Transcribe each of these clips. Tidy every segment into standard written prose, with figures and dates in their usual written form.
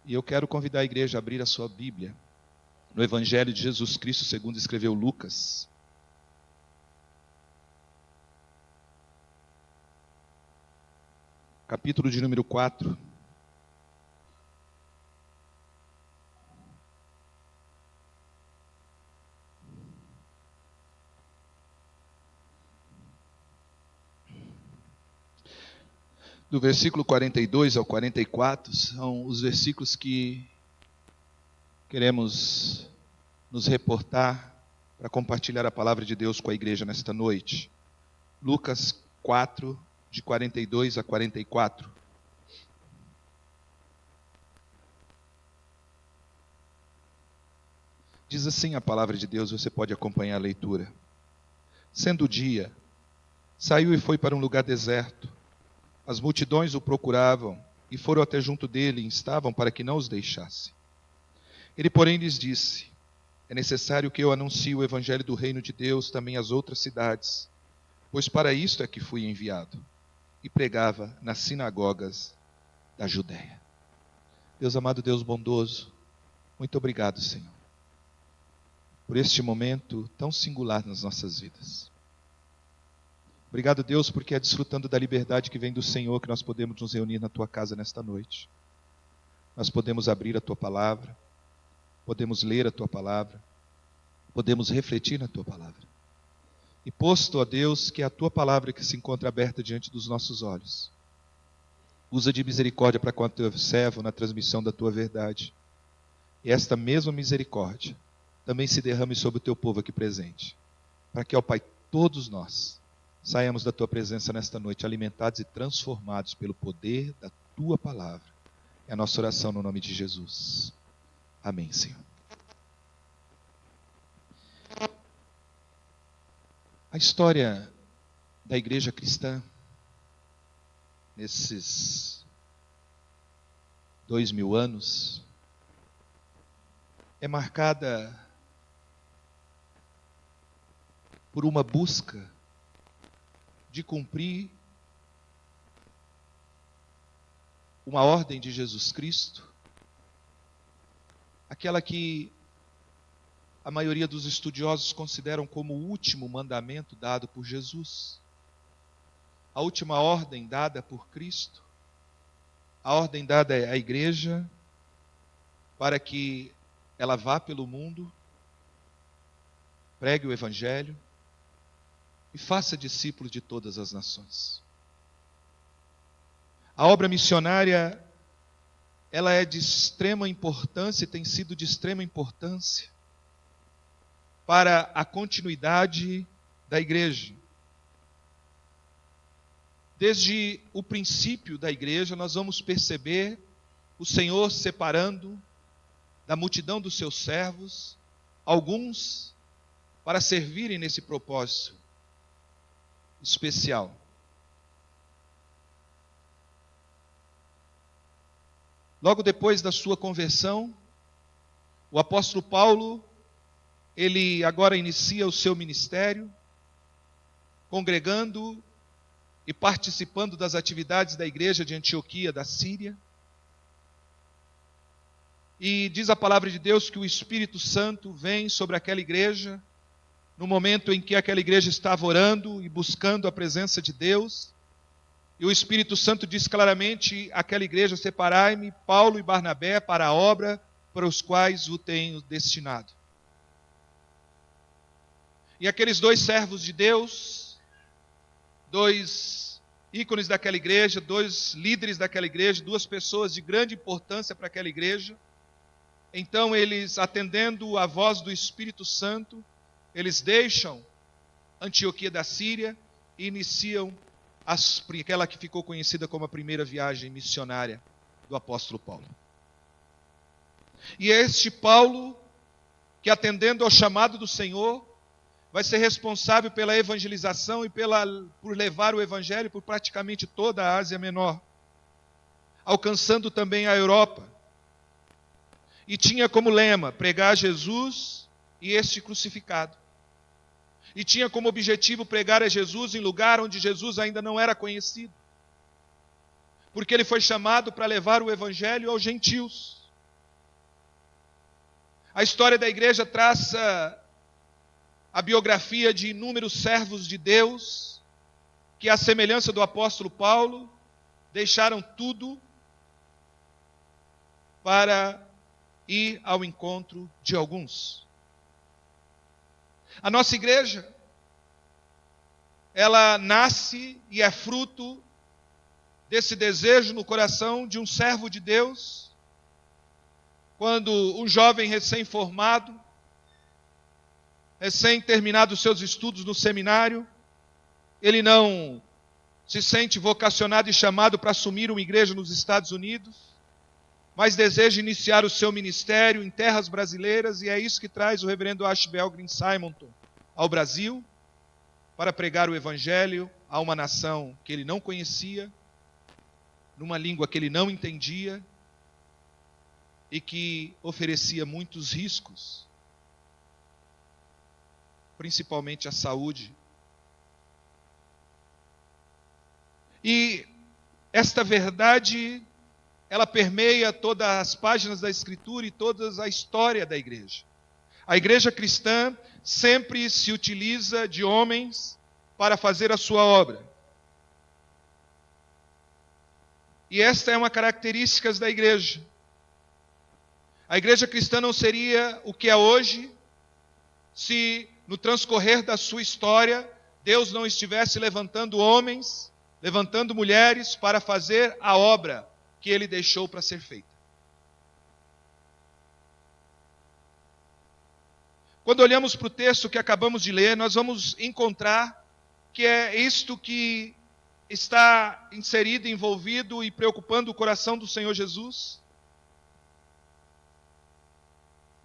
E eu quero convidar a igreja a abrir a sua Bíblia no Evangelho de Jesus Cristo, segundo escreveu Lucas. Capítulo de número 4. Do versículo 42 ao 44, são os versículos que queremos nos reportar para compartilhar a palavra de Deus com a igreja nesta noite. Lucas 4, de 42 a 44. Diz assim a palavra de Deus, você pode acompanhar a leitura. Sendo o dia, saiu e foi para um lugar deserto. As multidões o procuravam e foram até junto dele e instavam para que não os deixasse. Ele, porém, lhes disse: é necessário que eu anuncie o evangelho do reino de Deus também às outras cidades, pois para isto é que fui enviado. E pregava nas sinagogas da Judéia. Deus amado, Deus bondoso, muito obrigado, Senhor, por este momento tão singular nas nossas vidas. Obrigado, Deus, porque é desfrutando da liberdade que vem do Senhor que nós podemos nos reunir na Tua casa nesta noite. Nós podemos abrir a Tua palavra, podemos ler a Tua palavra, podemos refletir na Tua palavra. E posto, ó Deus, que é a Tua palavra que se encontra aberta diante dos nossos olhos, usa de misericórdia para com o Teu servo na transmissão da Tua verdade. E esta mesma misericórdia também se derrame sobre o Teu povo aqui presente, para que, ó Pai, todos nós saiamos da Tua presença nesta noite, alimentados e transformados pelo poder da Tua palavra. É a nossa oração no nome de Jesus. Amém, Senhor. A história da igreja cristã, nesses 2000 anos, é marcada por uma busca de cumprir uma ordem de Jesus Cristo, aquela que a maioria dos estudiosos consideram como o último mandamento dado por Jesus, a última ordem dada por Cristo, a ordem dada à igreja para que ela vá pelo mundo, pregue o evangelho e faça discípulos de todas as nações. A obra missionária, ela é de extrema importância e tem sido de extrema importância para a continuidade da igreja. Desde o princípio da igreja, nós vamos perceber o Senhor separando da multidão dos seus servos alguns para servirem nesse propósito especial. Logo depois da sua conversão, o apóstolo Paulo, ele agora inicia o seu ministério, congregando e participando das atividades da igreja de Antioquia, da Síria. E diz a palavra de Deus que o Espírito Santo vem sobre aquela igreja, no momento em que aquela igreja estava orando e buscando a presença de Deus. E o Espírito Santo diz claramente àquela igreja: separai-me, Paulo e Barnabé, para a obra para os quais o tenho destinado. E aqueles dois servos de Deus, dois ícones daquela igreja, dois líderes daquela igreja, duas pessoas de grande importância para aquela igreja, então eles, atendendo a voz do Espírito Santo, eles deixam Antioquia da Síria e iniciam aquela que ficou conhecida como a primeira viagem missionária do apóstolo Paulo. E é este Paulo que, atendendo ao chamado do Senhor, vai ser responsável pela evangelização e por levar o evangelho por praticamente toda a Ásia Menor, alcançando também a Europa. E tinha como lema pregar Jesus e este crucificado. E tinha como objetivo pregar a Jesus em lugar onde Jesus ainda não era conhecido. Porque ele foi chamado para levar o evangelho aos gentios. A história da igreja traça a biografia de inúmeros servos de Deus, que, à semelhança do apóstolo Paulo, deixaram tudo para ir ao encontro de alguns. A nossa igreja, ela nasce e é fruto desse desejo no coração de um servo de Deus, quando um jovem recém-formado, recém-terminado os seus estudos no seminário, ele não se sente vocacionado e chamado para assumir uma igreja nos Estados Unidos, mas deseja iniciar o seu ministério em terras brasileiras, e é isso que traz o reverendo Ashbel Green Simonton ao Brasil, para pregar o evangelho a uma nação que ele não conhecia, numa língua que ele não entendia, e que oferecia muitos riscos, principalmente à saúde. E esta verdade, ela permeia todas as páginas da Escritura e toda a história da igreja. A igreja cristã sempre se utiliza de homens para fazer a sua obra. E esta é uma característica da igreja. A igreja cristã não seria o que é hoje se, no transcorrer da sua história, Deus não estivesse levantando homens, levantando mulheres para fazer a obra que Ele deixou para ser feita. Quando olhamos para o texto que acabamos de ler, nós vamos encontrar que é isto que está inserido, envolvido e preocupando o coração do Senhor Jesus.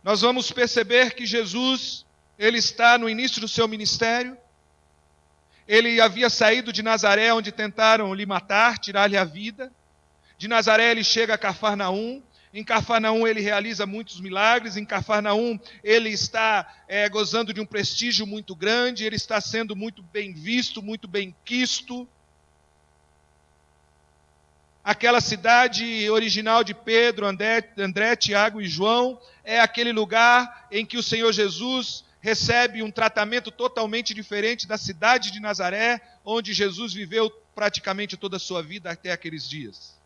Nós vamos perceber que Jesus, Ele está no início do seu ministério. Ele havia saído de Nazaré, onde tentaram lhe matar, tirar-lhe a vida. De Nazaré ele chega a Cafarnaum. Em Cafarnaum ele realiza muitos milagres. Em Cafarnaum ele está gozando de um prestígio muito grande. Ele está sendo muito bem visto, muito bem quisto. Aquela cidade original de Pedro, André, Tiago e João, é aquele lugar em que o Senhor Jesus recebe um tratamento totalmente diferente da cidade de Nazaré, onde Jesus viveu praticamente toda a sua vida até aqueles dias.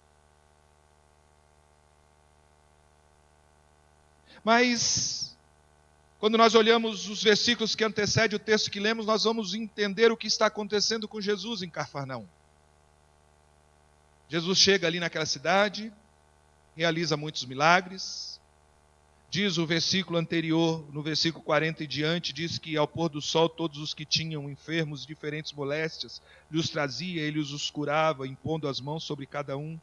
Mas, quando nós olhamos os versículos que antecedem o texto que lemos, nós vamos entender o que está acontecendo com Jesus em Cafarnaum. Jesus chega ali naquela cidade, realiza muitos milagres. Diz o versículo anterior, no versículo 40 e diante, diz que ao pôr do sol todos os que tinham enfermos de diferentes moléstias, lhes trazia, ele os curava, impondo as mãos sobre cada um.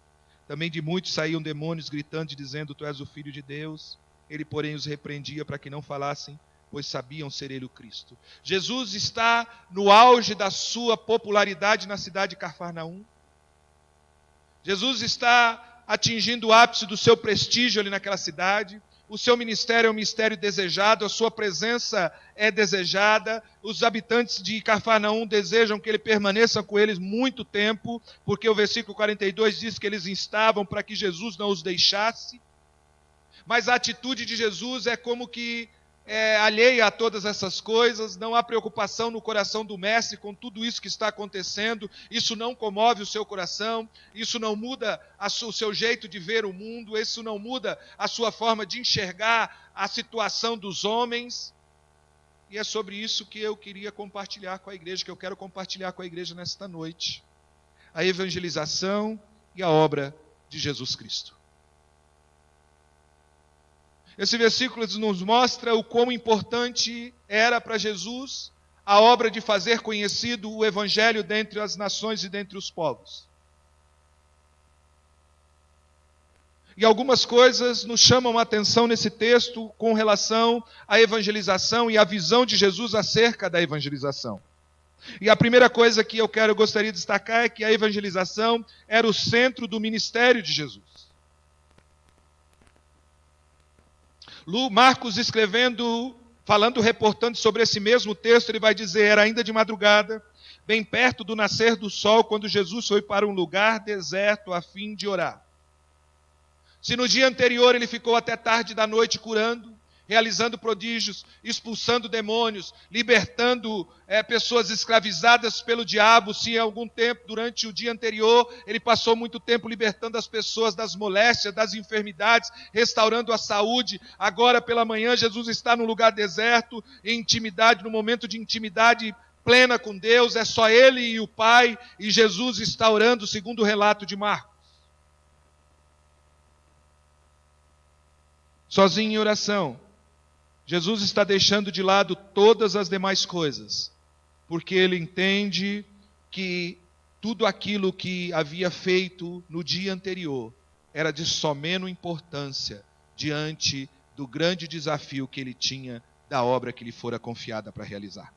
Também de muitos saíam demônios, gritando e dizendo, tu és o Filho de Deus. Ele, porém, os repreendia para que não falassem, pois sabiam ser ele o Cristo. Jesus está no auge da sua popularidade na cidade de Cafarnaum. Jesus está atingindo o ápice do seu prestígio ali naquela cidade. O seu ministério é um ministério desejado, a sua presença é desejada. Os habitantes de Cafarnaum desejam que ele permaneça com eles muito tempo, porque o versículo 42 diz que eles instavam para que Jesus não os deixasse. Mas a atitude de Jesus é como que alheia a todas essas coisas, não há preocupação no coração do mestre com tudo isso que está acontecendo, isso não comove o seu coração, isso não muda o seu jeito de ver o mundo, isso não muda a sua forma de enxergar a situação dos homens. E é sobre isso que eu queria compartilhar com a igreja, que eu quero compartilhar com a igreja nesta noite. A evangelização e a obra de Jesus Cristo. Esse versículo nos mostra o quão importante era para Jesus a obra de fazer conhecido o Evangelho dentre as nações e dentre os povos. E algumas coisas nos chamam a atenção nesse texto com relação à evangelização e à visão de Jesus acerca da evangelização. E a primeira coisa que eu gostaria de destacar é que a evangelização era o centro do ministério de Jesus. Marcos escrevendo, reportando sobre esse mesmo texto, ele vai dizer, era ainda de madrugada, bem perto do nascer do sol, quando Jesus foi para um lugar deserto a fim de orar. Se no dia anterior ele ficou até tarde da noite curando, realizando prodígios, expulsando demônios, libertando pessoas escravizadas pelo diabo. Se em algum tempo, durante o dia anterior, ele passou muito tempo libertando as pessoas das moléstias, das enfermidades, restaurando a saúde. Agora pela manhã, Jesus está num lugar deserto, em intimidade, num momento de intimidade plena com Deus, é só ele e o Pai, e Jesus está orando, segundo o relato de Marcos. Sozinho em oração, Jesus está deixando de lado todas as demais coisas, porque ele entende que tudo aquilo que havia feito no dia anterior era de somena importância diante do grande desafio que ele tinha da obra que lhe fora confiada para realizar.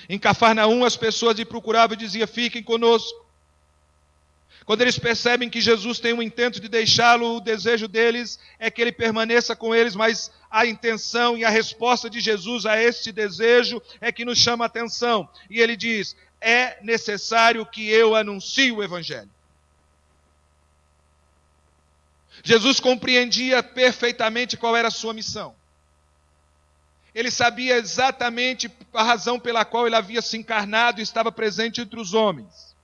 Em Cafarnaum, as pessoas lhe procuravam e diziam: fiquem conosco. Quando eles percebem que Jesus tem um intento de deixá-lo, o desejo deles é que ele permaneça com eles, mas a intenção e a resposta de Jesus a este desejo é que nos chama a atenção. E ele diz: é necessário que eu anuncie o Evangelho. Jesus compreendia perfeitamente qual era a sua missão. Ele sabia exatamente a razão pela qual ele havia se encarnado e estava presente entre os homens.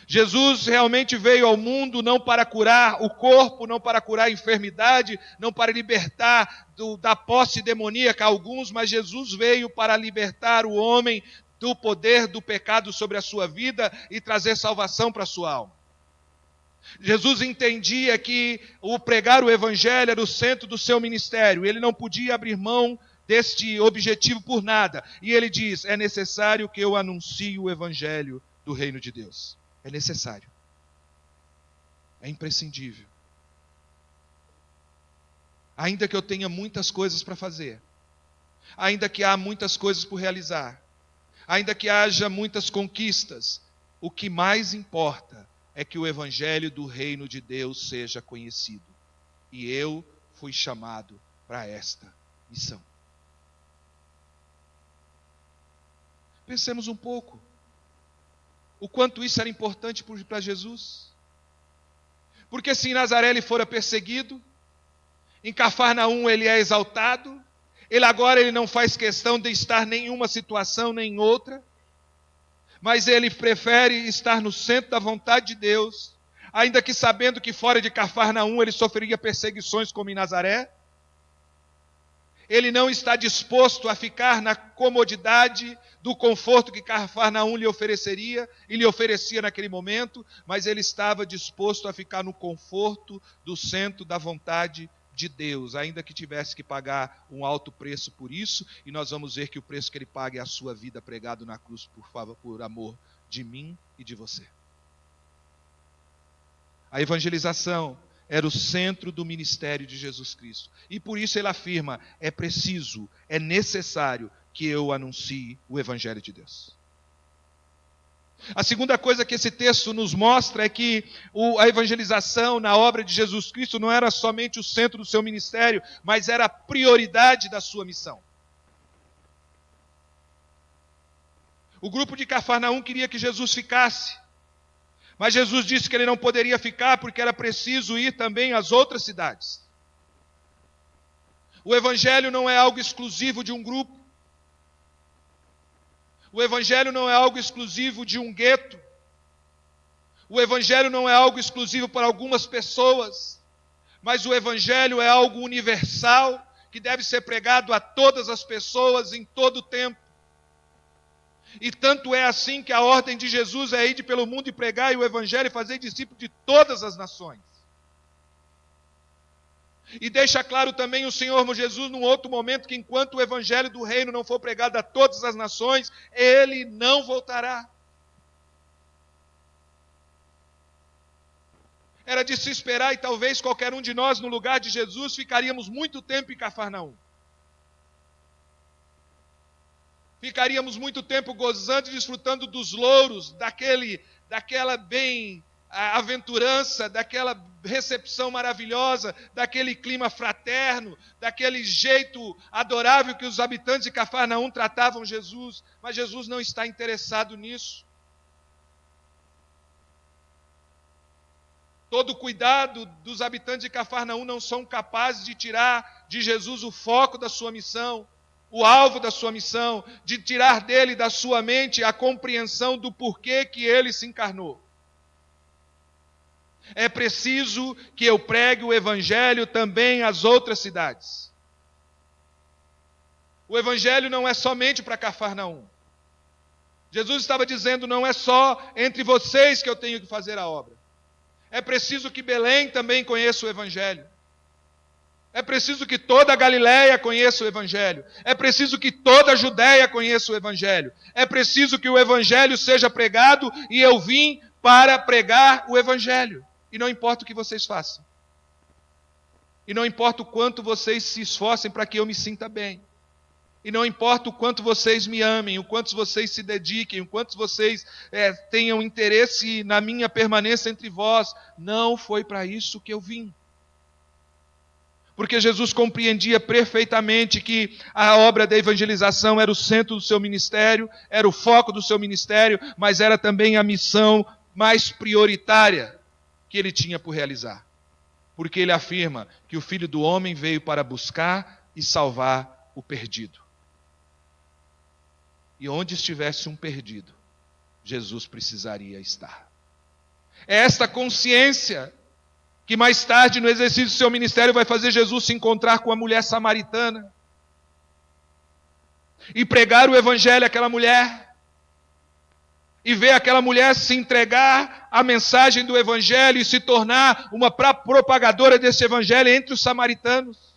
Jesus realmente veio ao mundo não para curar o corpo, não para curar a enfermidade, não para libertar da posse demoníaca a alguns, mas Jesus veio para libertar o homem do poder do pecado sobre a sua vida e trazer salvação para a sua alma. Jesus entendia que o pregar o Evangelho era o centro do seu ministério. Ele não podia abrir mão deste objetivo por nada. E ele diz: é necessário que eu anuncie o Evangelho do reino de Deus. É necessário. É imprescindível. Ainda que eu tenha muitas coisas para fazer, ainda que há muitas coisas por realizar, ainda que haja muitas conquistas, o que mais importa é que o Evangelho do reino de Deus seja conhecido. E eu fui chamado para esta missão. Pensemos um pouco. O quanto isso era importante para Jesus. Porque se em Nazaré ele fora perseguido, em Cafarnaum ele é exaltado, ele não faz questão de estar em nenhuma situação nem em outra, mas ele prefere estar no centro da vontade de Deus, ainda que sabendo que fora de Cafarnaum ele sofreria perseguições como em Nazaré. Ele não está disposto a ficar na comodidade do conforto que Cafarnaum lhe ofereceria e lhe oferecia naquele momento, mas ele estava disposto a ficar no conforto do centro da vontade de Deus, ainda que tivesse que pagar um alto preço por isso, e nós vamos ver que o preço que ele paga é a sua vida pregado na cruz por amor de mim e de você. A evangelização era o centro do ministério de Jesus Cristo. E por isso ele afirma: é preciso, é necessário que eu anuncie o Evangelho de Deus. A segunda coisa que esse texto nos mostra é que a evangelização na obra de Jesus Cristo não era somente o centro do seu ministério, mas era a prioridade da sua missão. O grupo de Cafarnaum queria que Jesus ficasse, mas Jesus disse que ele não poderia ficar porque era preciso ir também às outras cidades. O Evangelho não é algo exclusivo de um grupo. O Evangelho não é algo exclusivo de um gueto. O Evangelho não é algo exclusivo para algumas pessoas. Mas o Evangelho é algo universal que deve ser pregado a todas as pessoas em todo o tempo. E tanto é assim que a ordem de Jesus é ir pelo mundo e pregar o Evangelho e fazer discípulos de todas as nações. E deixa claro também o Senhor Jesus num outro momento que enquanto o Evangelho do reino não for pregado a todas as nações, ele não voltará. Era de se esperar e talvez qualquer um de nós no lugar de Jesus ficaríamos muito tempo em Cafarnaum. Ficaríamos muito tempo gozando e desfrutando dos louros, daquela bem-aventurança, daquela recepção maravilhosa, daquele clima fraterno, daquele jeito adorável que os habitantes de Cafarnaum tratavam Jesus. Mas Jesus não está interessado nisso. todo cuidado dos habitantes de Cafarnaum não são capazes de tirar de Jesus o foco da sua missão, o alvo da sua missão, de tirar dele, da sua mente, a compreensão do porquê que ele se encarnou. É preciso que eu pregue o Evangelho também às outras cidades. O Evangelho não é somente para Cafarnaum. Jesus estava dizendo, não é só entre vocês que eu tenho que fazer a obra. É preciso que Belém também conheça o Evangelho. É preciso que toda a Galileia conheça o Evangelho. É preciso que toda a Judéia conheça o Evangelho. É preciso que o Evangelho seja pregado e eu vim para pregar o Evangelho. E não importa o que vocês façam. E não importa o quanto vocês se esforcem para que eu me sinta bem. E não importa o quanto vocês me amem, o quanto vocês se dediquem, o quanto vocês tenham interesse na minha permanência entre vós. Não foi para isso que eu vim. Porque Jesus compreendia perfeitamente que a obra da evangelização era o centro do seu ministério, era o foco do seu ministério, mas era também a missão mais prioritária que ele tinha por realizar. Porque ele afirma que o Filho do Homem veio para buscar e salvar o perdido. E onde estivesse um perdido, Jesus precisaria estar. É esta consciência que mais tarde, no exercício do seu ministério, vai fazer Jesus se encontrar com a mulher samaritana e pregar o Evangelho àquela mulher, e ver aquela mulher se entregar à mensagem do Evangelho e se tornar uma propagadora desse Evangelho entre os samaritanos.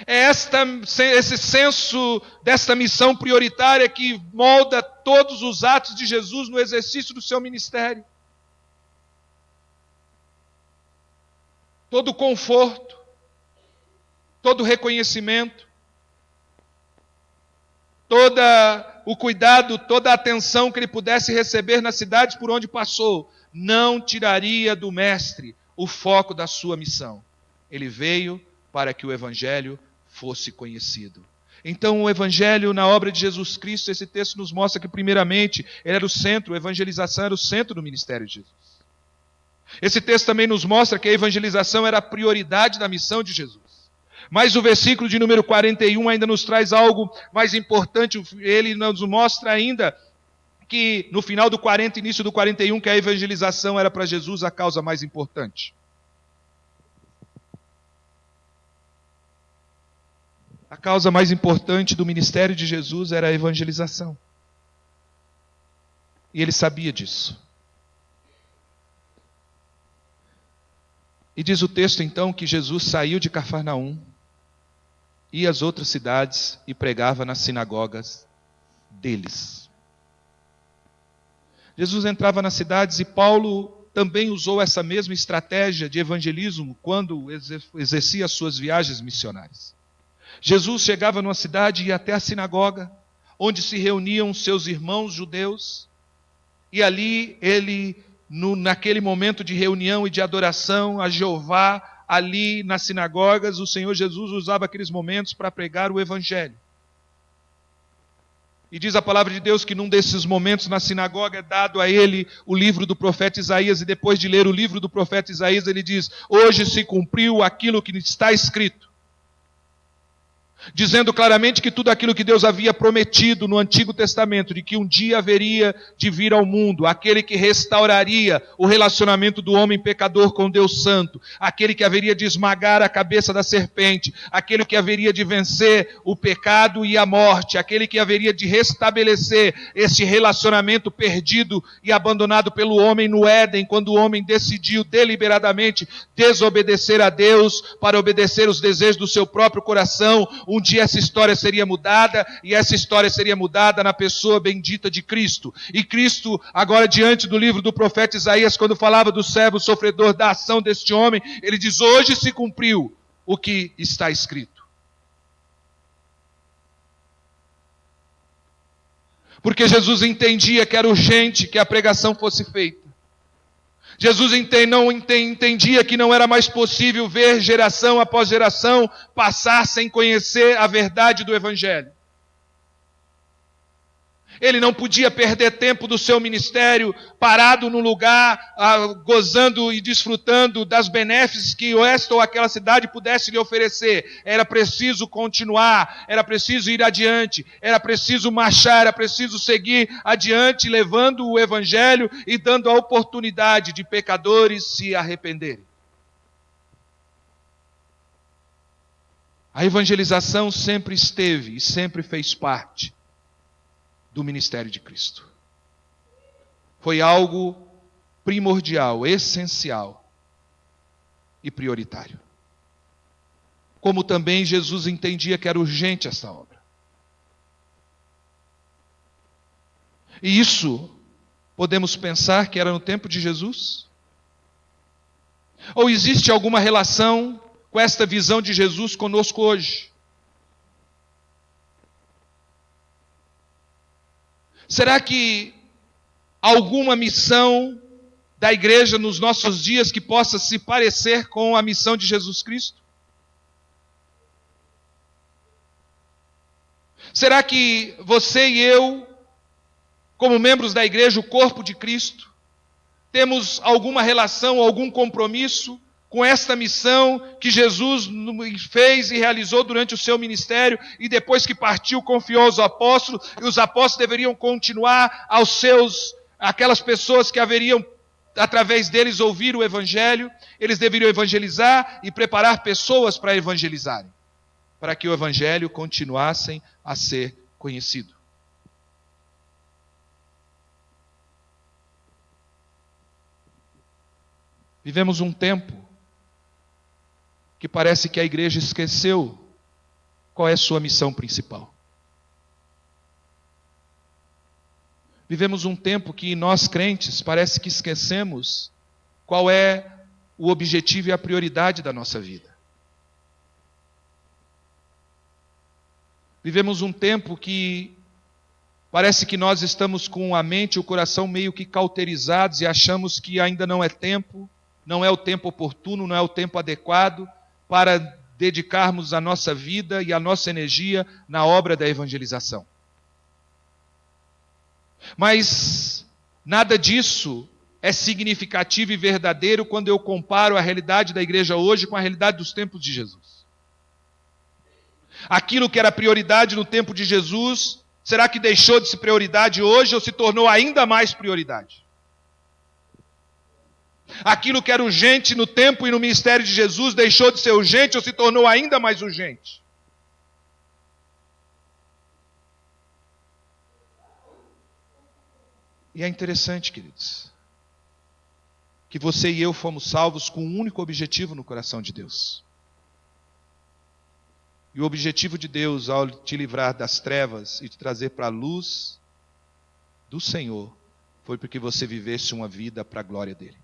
É esse senso desta missão prioritária que molda todos os atos de Jesus no exercício do seu ministério. Todo conforto, todo reconhecimento, todo o cuidado, toda a atenção que ele pudesse receber nas cidades por onde passou, não tiraria do Mestre o foco da sua missão. Ele veio para que o Evangelho fosse conhecido. Então o Evangelho na obra de Jesus Cristo, esse texto nos mostra que primeiramente ele era o centro, a evangelização era o centro do ministério de Jesus. Esse texto também nos mostra que a evangelização era a prioridade da missão de Jesus. Mas o versículo de número 41 ainda nos traz algo mais importante, ele nos mostra ainda que no final do 40, início do 41, que a evangelização era para Jesus a causa mais importante. A causa mais importante do ministério de Jesus era a evangelização. E ele sabia disso. E diz o texto então que Jesus saiu de Cafarnaum, ia às outras cidades e pregava nas sinagogas deles. Jesus entrava nas cidades e Paulo também usou essa mesma estratégia de evangelismo quando exercia as suas viagens missionárias. Jesus chegava numa cidade e ia até a sinagoga, onde se reuniam seus irmãos judeus, e ali ele, naquele momento de reunião e de adoração a Jeová, ali nas sinagogas, o Senhor Jesus usava aqueles momentos para pregar o Evangelho. E diz a palavra de Deus que num desses momentos na sinagoga é dado a ele o livro do profeta Isaías, e depois de ler o livro do profeta Isaías, ele diz: hoje se cumpriu aquilo que está escrito. Dizendo claramente que tudo aquilo que Deus havia prometido no Antigo Testamento, de que um dia haveria de vir ao mundo, aquele que restauraria o relacionamento do homem pecador com Deus Santo, aquele que haveria de esmagar a cabeça da serpente, aquele que haveria de vencer o pecado e a morte, aquele que haveria de restabelecer esse relacionamento perdido e abandonado pelo homem no Éden, quando o homem decidiu deliberadamente desobedecer a Deus para obedecer os desejos do seu próprio coração. Um dia essa história seria mudada, e essa história seria mudada na pessoa bendita de Cristo. E Cristo, agora diante do livro do profeta Isaías, quando falava do servo sofredor, da ação deste homem, ele diz: hoje se cumpriu o que está escrito. Porque Jesus entendia que era urgente que a pregação fosse feita. Jesus entendia que não era mais possível ver geração após geração passar sem conhecer a verdade do Evangelho. Ele não podia perder tempo do seu ministério parado no lugar, gozando e desfrutando das benéficas que esta ou aquela cidade pudesse lhe oferecer. Era preciso continuar, era preciso ir adiante, era preciso marchar, era preciso seguir adiante, levando o evangelho e dando a oportunidade de pecadores se arrependerem. A evangelização sempre esteve e sempre fez parte do ministério de Cristo. Foi algo primordial, essencial e prioritário. Como também Jesus entendia que era urgente essa obra. E isso podemos pensar que era no tempo de Jesus? Ou existe alguma relação com esta visão de Jesus conosco hoje? Será que alguma missão da igreja nos nossos dias que possa se parecer com a missão de Jesus Cristo? Será que você e eu, como membros da igreja, o corpo de Cristo, temos alguma relação, algum compromisso com esta missão que Jesus fez e realizou durante o seu ministério e depois que partiu confiou aos apóstolos, e os apóstolos deveriam continuar aquelas pessoas que haveriam através deles ouvir o evangelho, eles deveriam evangelizar e preparar pessoas para evangelizarem, para que o evangelho continuasse a ser conhecido. Vivemos um tempo que parece que a igreja esqueceu qual é a sua missão principal. Vivemos um tempo que nós crentes parece que esquecemos qual é o objetivo e a prioridade da nossa vida. Vivemos um tempo que parece que nós estamos com a mente e o coração meio que cauterizados e achamos que ainda não é tempo, não é o tempo oportuno, não é o tempo adequado para dedicarmos a nossa vida e a nossa energia na obra da evangelização. Mas nada disso é significativo e verdadeiro quando eu comparo a realidade da igreja hoje com a realidade dos tempos de Jesus. Aquilo que era prioridade no tempo de Jesus, será que deixou de ser prioridade hoje ou se tornou ainda mais prioridade? Aquilo que era urgente no tempo e no ministério de Jesus deixou de ser urgente ou se tornou ainda mais urgente? E é interessante, queridos, que você e eu fomos salvos com um único objetivo no coração de Deus. E o objetivo de Deus, ao te livrar das trevas e te trazer para a luz do Senhor, foi porque você vivesse uma vida para a glória dele.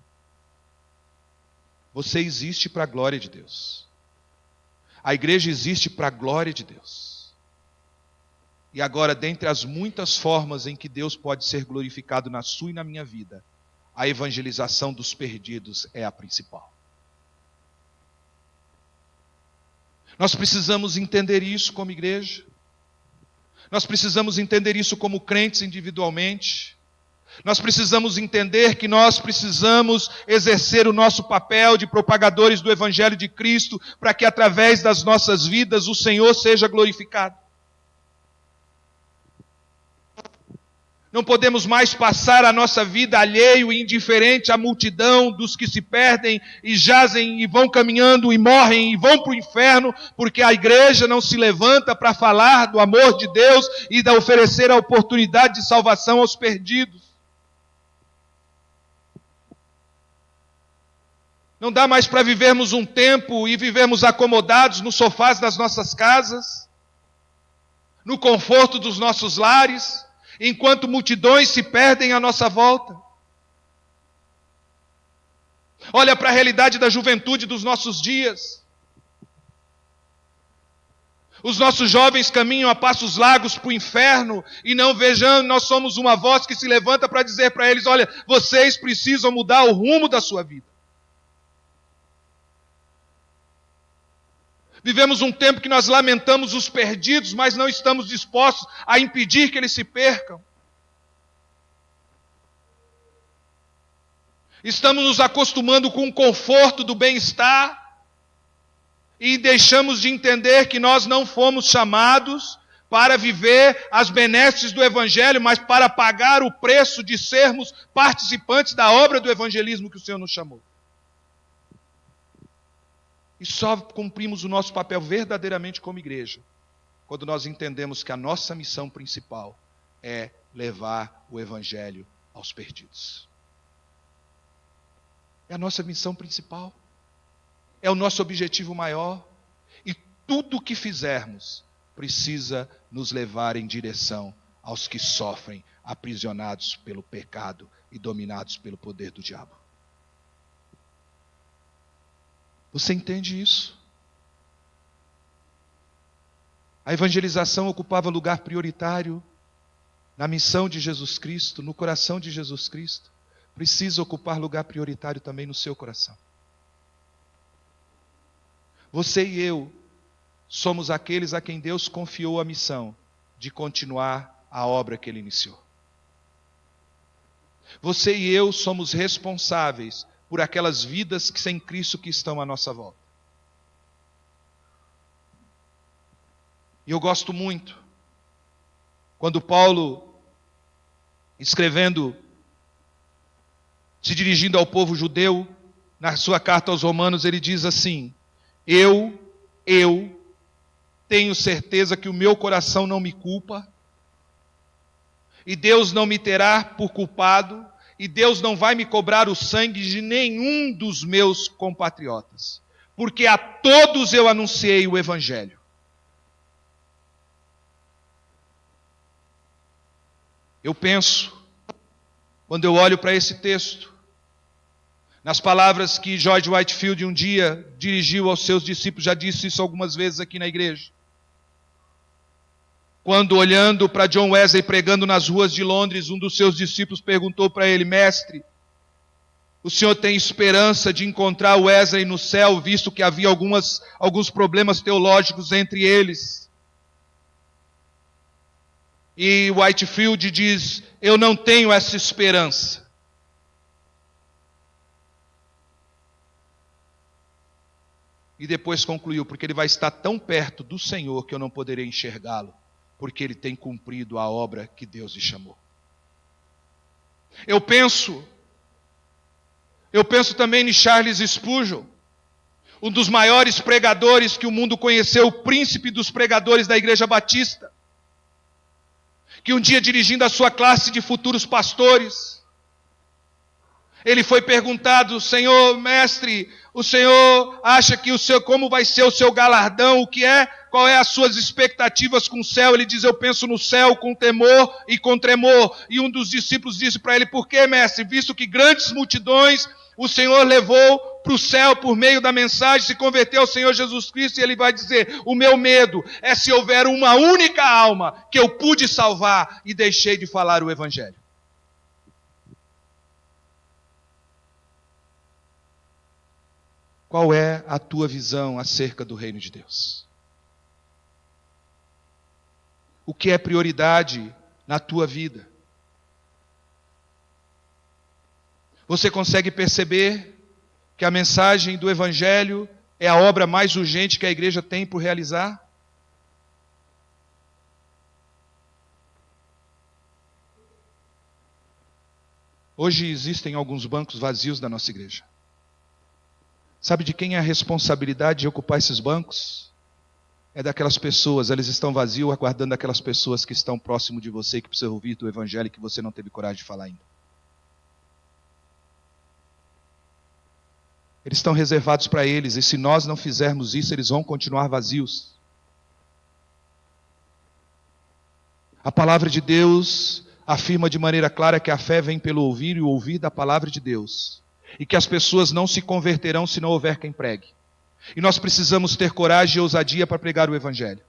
Você existe para a glória de Deus. A igreja existe para a glória de Deus. E agora, dentre as muitas formas em que Deus pode ser glorificado na sua e na minha vida, a evangelização dos perdidos é a principal. Nós precisamos entender isso como igreja. Nós precisamos entender isso como crentes individualmente. Nós precisamos entender que nós precisamos exercer o nosso papel de propagadores do Evangelho de Cristo para que através das nossas vidas o Senhor seja glorificado. Não podemos mais passar a nossa vida alheio e indiferente à multidão dos que se perdem e jazem e vão caminhando e morrem e vão para o inferno, porque a igreja não se levanta para falar do amor de Deus e de oferecer a oportunidade de salvação aos perdidos. Não dá mais para vivermos um tempo e vivermos acomodados nos sofás das nossas casas, no conforto dos nossos lares, enquanto multidões se perdem à nossa volta. Olha para a realidade da juventude dos nossos dias. Os nossos jovens caminham a passos largos para o inferno e não vejam, nós somos uma voz que se levanta para dizer para eles, olha, vocês precisam mudar o rumo da sua vida. Vivemos um tempo que nós lamentamos os perdidos, mas não estamos dispostos a impedir que eles se percam. Estamos nos acostumando com o conforto do bem-estar e deixamos de entender que nós não fomos chamados para viver as benesses do Evangelho, mas para pagar o preço de sermos participantes da obra do evangelismo que o Senhor nos chamou. E só cumprimos o nosso papel verdadeiramente como igreja quando nós entendemos que a nossa missão principal é levar o Evangelho aos perdidos. É a nossa missão principal. É o nosso objetivo maior. E tudo o que fizermos precisa nos levar em direção aos que sofrem, aprisionados pelo pecado e dominados pelo poder do diabo. Você entende isso? A evangelização ocupava lugar prioritário na missão de Jesus Cristo, no coração de Jesus Cristo. Precisa ocupar lugar prioritário também no seu coração. Você e eu somos aqueles a quem Deus confiou a missão de continuar a obra que Ele iniciou. Você e eu somos responsáveis por aquelas vidas que sem Cristo que estão à nossa volta. E eu gosto muito quando Paulo, escrevendo, se dirigindo ao povo judeu, na sua carta aos Romanos, ele diz assim: Eu tenho certeza que o meu coração não me culpa, e Deus não me terá por culpado, e Deus não vai me cobrar o sangue de nenhum dos meus compatriotas, porque a todos eu anunciei o Evangelho. Eu penso, quando eu olho para esse texto, nas palavras que George Whitefield um dia dirigiu aos seus discípulos, já disse isso algumas vezes aqui na igreja. Quando, olhando para John Wesley pregando nas ruas de Londres, um dos seus discípulos perguntou para ele: Mestre, o senhor tem esperança de encontrar Wesley no céu, visto que havia alguns problemas teológicos entre eles? E Whitefield diz: eu não tenho essa esperança. E depois concluiu: porque ele vai estar tão perto do Senhor que eu não poderei enxergá-lo, porque ele tem cumprido a obra que Deus lhe chamou. Eu penso também em Charles Spurgeon, um dos maiores pregadores que o mundo conheceu, o príncipe dos pregadores da Igreja Batista, que um dia, dirigindo a sua classe de futuros pastores, ele foi perguntado: Senhor, mestre, o senhor acha que como vai ser o seu galardão? Qual é as suas expectativas com o céu? Ele diz: eu penso no céu com temor e com tremor. E um dos discípulos disse para ele: por que, mestre? Visto que grandes multidões o Senhor levou para o céu por meio da mensagem, se converteu ao Senhor Jesus Cristo, e ele vai dizer: o meu medo é se houver uma única alma que eu pude salvar e deixei de falar o Evangelho. Qual é a tua visão acerca do reino de Deus? O que é prioridade na tua vida? Você consegue perceber que a mensagem do Evangelho é a obra mais urgente que a igreja tem por realizar? Hoje existem alguns bancos vazios da nossa igreja. Sabe de quem é a responsabilidade de ocupar esses bancos? É daquelas pessoas, eles estão vazios, aguardando aquelas pessoas que estão próximo de você, que precisam ouvir do Evangelho, que você não teve coragem de falar ainda. Eles estão reservados para eles, e se nós não fizermos isso, eles vão continuar vazios. A palavra de Deus afirma de maneira clara que a fé vem pelo ouvir e o ouvir da palavra de Deus. E que as pessoas não se converterão se não houver quem pregue. E nós precisamos ter coragem e ousadia para pregar o Evangelho.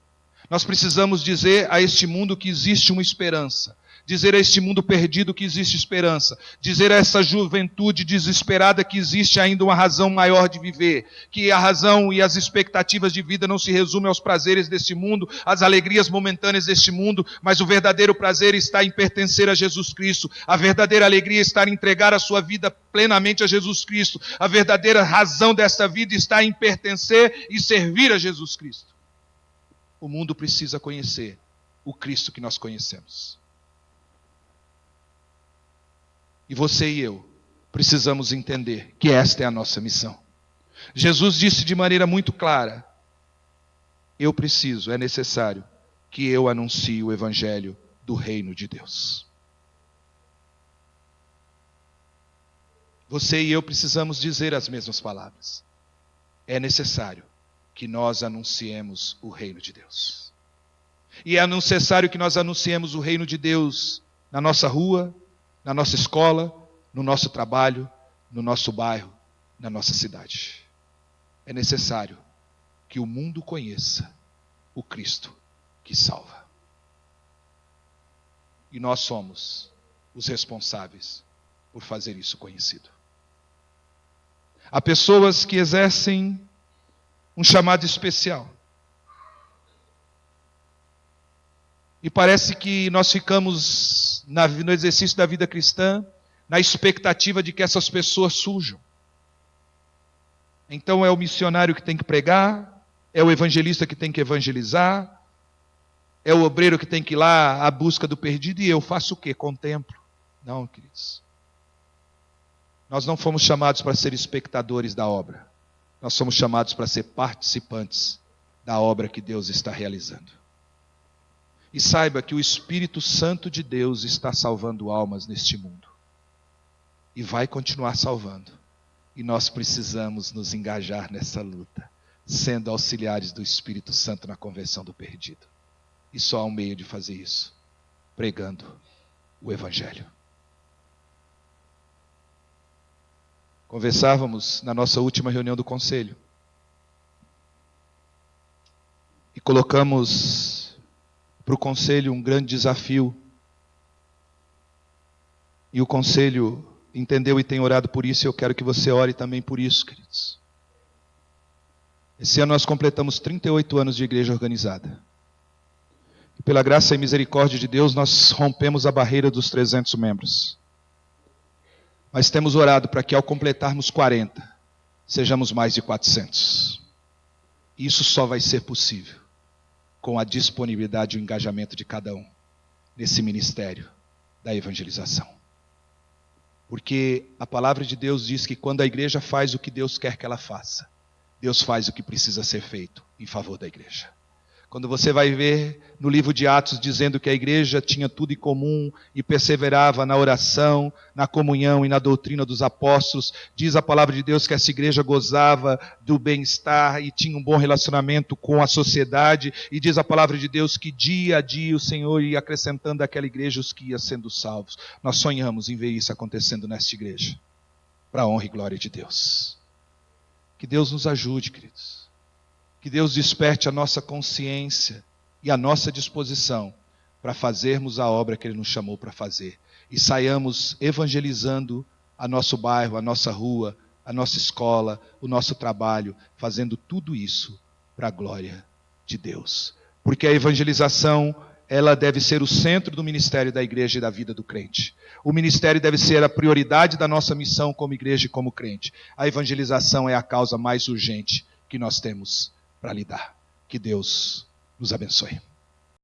Nós precisamos dizer a este mundo que existe uma esperança. dizer a este mundo perdido que existe esperança, dizer a essa juventude desesperada que existe ainda uma razão maior de viver, que a razão e as expectativas de vida não se resumem aos prazeres deste mundo, às alegrias momentâneas deste mundo, mas o verdadeiro prazer está em pertencer a Jesus Cristo, a verdadeira alegria está em entregar a sua vida plenamente a Jesus Cristo, a verdadeira razão desta vida está em pertencer e servir a Jesus Cristo. O mundo precisa conhecer o Cristo que nós conhecemos. E você e eu precisamos entender que esta é a nossa missão. Jesus disse de maneira muito clara: é necessário que eu anuncie o evangelho do reino de Deus. Você e eu precisamos dizer as mesmas palavras. É necessário que nós anunciemos o reino de Deus. E é necessário que nós anunciemos o reino de Deus na nossa rua, na nossa escola, no nosso trabalho, no nosso bairro, na nossa cidade. É necessário que o mundo conheça o Cristo que salva. E nós somos os responsáveis por fazer isso conhecido. Há pessoas que exercem um chamado especial. E parece que nós ficamos no exercício da vida cristã na expectativa de que essas pessoas surjam. Então é o missionário que tem que pregar, é o evangelista que tem que evangelizar, é o obreiro que tem que ir lá à busca do perdido, e eu faço o quê? Contemplo. Não, queridos. Nós não fomos chamados para ser espectadores da obra. Nós somos chamados para ser participantes da obra que Deus está realizando. E saiba que o Espírito Santo de Deus está salvando almas neste mundo. E vai continuar salvando. E nós precisamos nos engajar nessa luta, sendo auxiliares do Espírito Santo na conversão do perdido. E só há um meio de fazer isso: pregando o Evangelho. Conversávamos na nossa última reunião do conselho. E colocamos para o conselho um grande desafio. E o conselho entendeu e tem orado por isso, e eu quero que você ore também por isso, queridos. Esse ano nós completamos 38 anos de igreja organizada. E pela graça e misericórdia de Deus, nós rompemos a barreira dos 300 membros. Mas temos orado para que ao completarmos 40, sejamos mais de 400. Isso só vai ser possível com a disponibilidade e o engajamento de cada um nesse ministério da evangelização. Porque a palavra de Deus diz que quando a igreja faz o que Deus quer que ela faça, Deus faz o que precisa ser feito em favor da igreja. Quando você vai ver no livro de Atos dizendo que a igreja tinha tudo em comum e perseverava na oração, na comunhão e na doutrina dos apóstolos, diz a palavra de Deus que essa igreja gozava do bem-estar e tinha um bom relacionamento com a sociedade, e diz a palavra de Deus que dia a dia o Senhor ia acrescentando àquela igreja os que iam sendo salvos. Nós sonhamos em ver isso acontecendo nesta igreja, para a honra e glória de Deus. Que Deus nos ajude, queridos. Que Deus desperte a nossa consciência e a nossa disposição para fazermos a obra que Ele nos chamou para fazer. E saiamos evangelizando a nosso bairro, a nossa rua, a nossa escola, o nosso trabalho, fazendo tudo isso para a glória de Deus. Porque a evangelização, ela deve ser o centro do ministério da igreja e da vida do crente. O ministério deve ser a prioridade da nossa missão como igreja e como crente. A evangelização é a causa mais urgente que nós temos para lidar. Que Deus nos abençoe.